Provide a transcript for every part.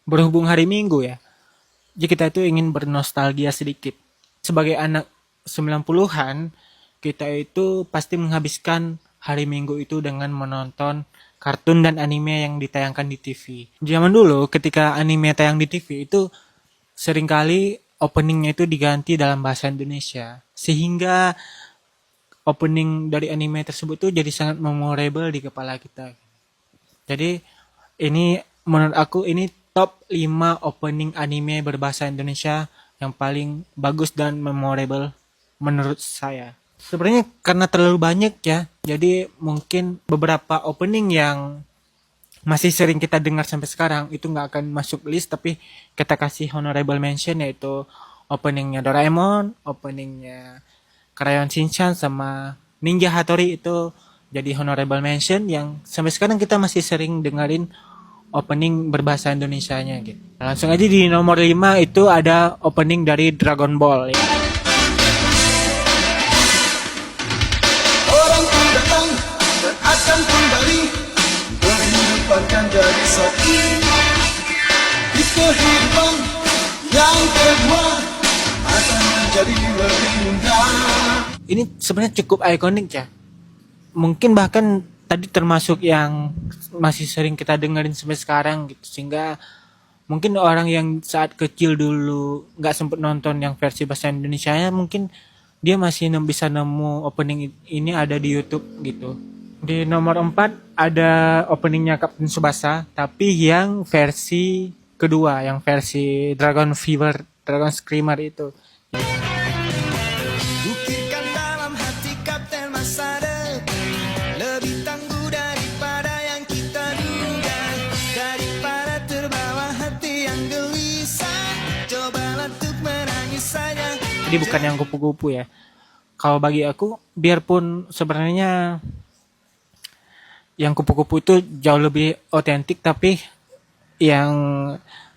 Berhubung hari Minggu ya, jadi kita itu ingin bernostalgia sedikit. Sebagai anak 90-an, kita itu pasti menghabiskan hari Minggu itu dengan menonton kartun dan anime yang ditayangkan di TV. Zaman dulu ketika anime tayang di TV itu seringkali openingnya itu diganti dalam bahasa Indonesia. Sehingga opening dari anime tersebut tuh jadi sangat memorable di kepala kita. Jadi ini menurut aku ini top 5 opening anime berbahasa Indonesia yang paling bagus dan memorable menurut saya. Sebenarnya karena terlalu banyak ya, jadi mungkin beberapa opening yang masih sering kita dengar sampai sekarang itu nggak akan masuk list, tapi kita kasih honorable mention, yaitu openingnya Doraemon, openingnya Crayon Shinchan sama Ninja Hattori itu jadi honorable mention yang sampai sekarang kita masih sering dengerin opening berbahasa Indonesianya gitu. Langsung aja di nomor 5 itu ada opening dari Dragon Ball ya. Orang pun datang dan akan kembali, kehidupan kan jadi sepi. Di kehidupan yang kedua akan menjadi lebih indah. Ini sebenarnya cukup ikonik ya. Mungkin bahkan tadi termasuk yang masih sering kita dengerin sampai sekarang gitu, sehingga mungkin orang yang saat kecil dulu nggak sempet nonton yang versi bahasa Indonesianya, mungkin dia masih bisa nemu opening ini ada di YouTube gitu. Di nomor 4 ada openingnya Captain Tsubasa, tapi yang versi kedua, yang versi Dragon Fever, Dragon Screamer itu. Buktikan dalam hati Kapten masa depan lebih tangguh daripada yang kita duga. Daripada terbawa hati yang gelisah, cobalah untuk menangis saja. Jadi bukan yang kupu-kupu ya. Kalau bagi aku, biarpun sebenarnya yang kupu-kupu itu jauh lebih otentik, tapi yang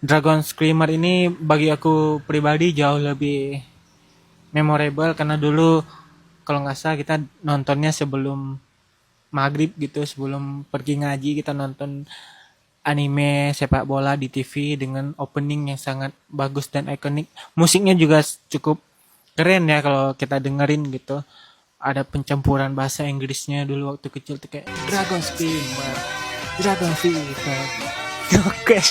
Dragon Screamer ini bagi aku pribadi jauh lebih memorable, karena dulu kalau nggak salah kita nontonnya sebelum maghrib gitu, sebelum pergi ngaji kita nonton anime sepak bola di TV dengan opening yang sangat bagus dan ikonik. Musiknya juga cukup keren ya kalau kita dengerin gitu. Ada pencampuran bahasa Inggrisnya dulu waktu kecil tuh kayak Dragon Screamer, Dragon Fever. Oke.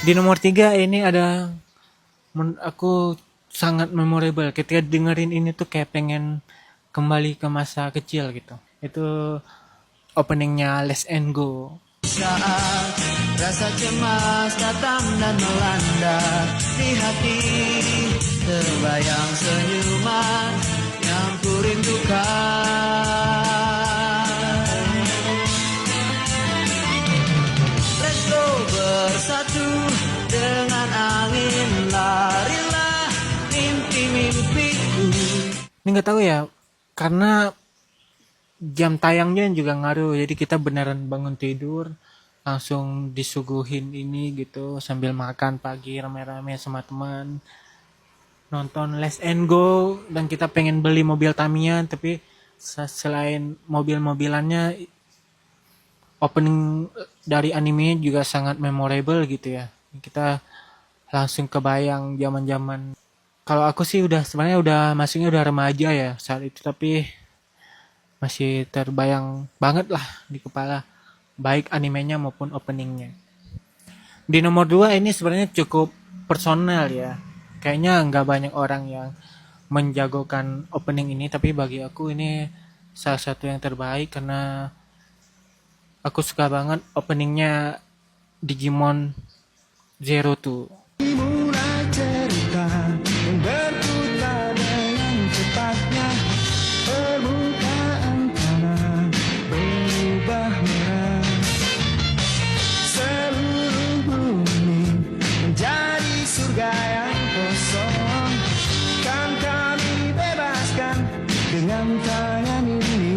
Di nomor 3 ini ada aku sangat memorable. Ketika dengerin ini tuh kayak pengen kembali ke masa kecil gitu. Itu openingnya Let's and Go. Saat rasa cemas datang dan melanda di hati, terbayang senyuman yang kurindukan. Let's go bersatu dengan angin, larilah mimpi-mimpiku. Ini nggak tahu ya, karena jam tayangnya juga ngaruh, jadi kita beneran bangun tidur langsung disuguhin ini gitu sambil makan pagi rame-rame sama teman, nonton Let's and Go, dan kita pengen beli mobil Tamiya, tapi selain mobil-mobilannya, opening dari anime juga sangat memorable gitu ya. Kita langsung kebayang zaman-zaman, kalau aku sih udah sebenarnya udah masuknya udah remaja ya saat itu, tapi masih terbayang banget lah di kepala, baik animenya maupun openingnya. Di nomor 2 ini sebenarnya cukup personal ya. Kayaknya nggak banyak orang yang menjagokan opening ini, tapi bagi aku ini salah satu yang terbaik karena aku suka banget openingnya Digimon Zero Two. Mulai cerita yang berputar dengan cepatnya, permukaan tanah berubah merah, seluruh bumi menjadi surga yang kosong, kan kami bebaskan dengan tangan ini.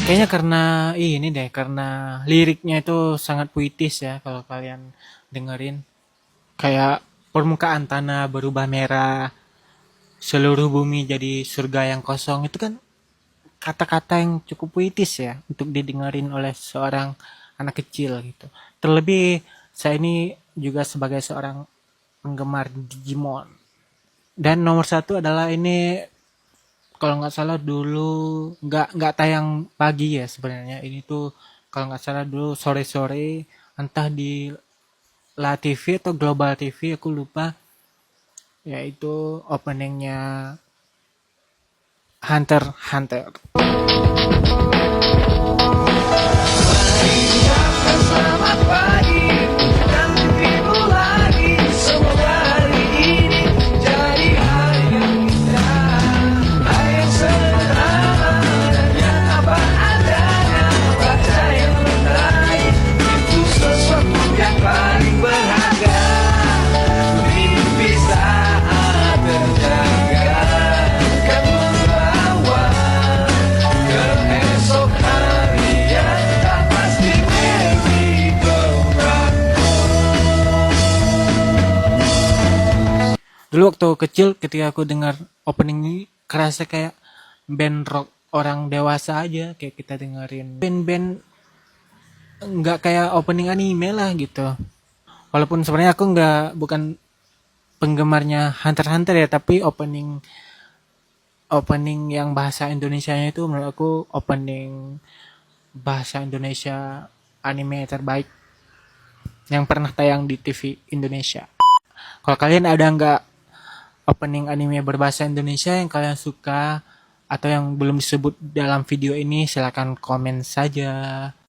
Kayaknya karena ini deh, karena liriknya itu sangat puitis ya kalau kalian dengerin. Kayak permukaan tanah berubah merah, seluruh bumi jadi surga yang kosong. Itu kan kata-kata yang cukup puitis ya untuk didengarin oleh seorang anak kecil gitu. Terlebih saya ini juga sebagai seorang penggemar Digimon. Dan nomor satu adalah ini, kalau nggak salah dulu nggak tayang pagi ya sebenarnya. Ini tuh kalau nggak salah dulu sore-sore, entah di La TV atau Global TV, aku lupa. Yaitu openingnya Hunter x Hunter. Selamat pagi dan ketemu lagi. Semoga hari ini jadi hari yang indah, hari yang sederhana dan yang apa adanya. Baca yang terbaik itu sesuatu yang paling berharga. Mimpi saat terjaga kan membawa ke esok hari yang tak pasti. Dulu waktu kecil ketika aku dengar opening ini kerasa kayak band rock orang dewasa aja, kayak kita dengerin band-band nggak kayak opening anime lah gitu. Walaupun sebenarnya aku bukan penggemarnya Hunter x Hunter ya, tapi opening yang bahasa Indonesianya itu menurut aku opening bahasa Indonesia anime terbaik yang pernah tayang di TV Indonesia. Kalau kalian ada nggak opening anime berbahasa Indonesia yang kalian suka atau yang belum disebut dalam video ini, silakan komen saja.